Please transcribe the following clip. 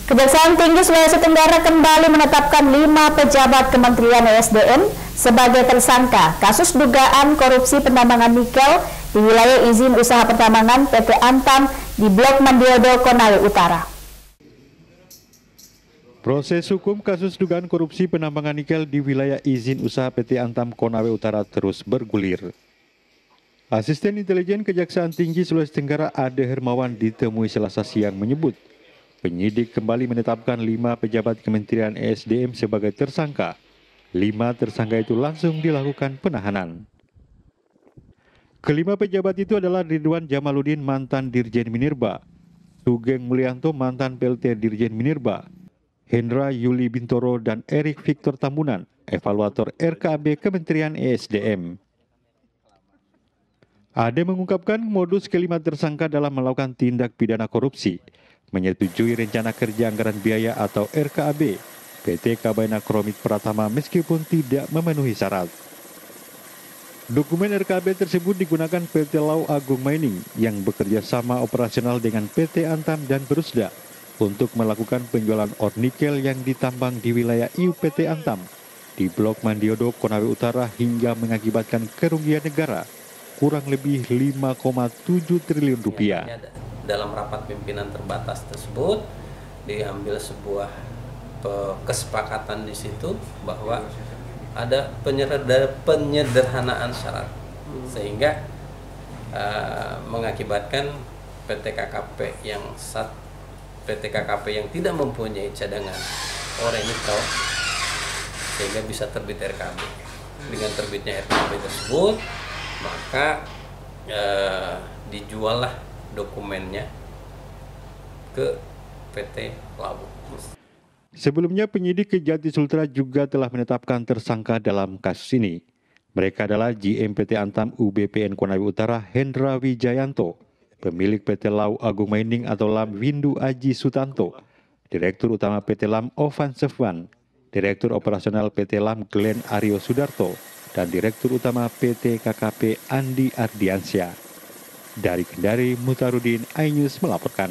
Kejaksaan Tinggi Sulawesi Tenggara kembali menetapkan 5 pejabat Kementerian ESDM sebagai tersangka kasus dugaan korupsi penambangan nikel di wilayah izin usaha pertambangan PT Antam di Blok Mandiodo, Konawe Utara. Proses hukum kasus dugaan korupsi penambangan nikel di wilayah izin usaha PT Antam Konawe Utara terus bergulir. Asisten Intelijen Kejaksaan Tinggi Sulawesi Tenggara Ade Hermawan ditemui Selasa siang menyebut, penyidik kembali menetapkan 5 pejabat Kementerian ESDM sebagai tersangka. 5 tersangka itu langsung dilakukan penahanan. Kelima pejabat itu adalah Ridwan Jamaluddin, mantan Dirjen Minerba, Sugeng Mulyanto, mantan PLT Dirjen Minerba, Hendra Yuli Bintoro, dan Erik Victor Tambunan, evaluator RKAB Kementerian ESDM. Ade mengungkapkan modus kelima tersangka dalam melakukan tindak pidana korupsi, menyetujui rencana kerja anggaran biaya atau RKAB PT Kabaina Kromit Pratama meskipun tidak memenuhi syarat. Dokumen RKAB tersebut digunakan PT Lau Agung Mining yang bekerja sama operasional dengan PT Antam dan Berusda untuk melakukan penjualan ore nikel yang ditambang di wilayah IU PT Antam di Blok Mandiodo, Konawe Utara hingga mengakibatkan kerugian negara kurang lebih 5,7 triliun rupiah. Dalam rapat pimpinan terbatas tersebut diambil sebuah kesepakatan di situ bahwa ada penyederhanaan syarat sehingga mengakibatkan PT KKP yang tidak mempunyai cadangan ore nikel sehingga bisa terbit RKAB. Dengan terbitnya RKAB tersebut maka dijuallah dokumennya ke PT Lau. Sebelumnya penyidik Kejati Sultra juga telah menetapkan tersangka dalam kasus ini. Mereka adalah GM PT Antam UBPN Konawe Utara Hendra Wijayanto, pemilik PT Lau Agung Mining atau LAM Windu Aji Sutanto, Direktur Utama PT LAM Ovan Sefwan, Direktur Operasional PT LAM Glenn Aryo Sudarto, dan Direktur Utama PT KKP Andi Ardiansyah. Dari Kendari, Mutarudin, iNews melaporkan.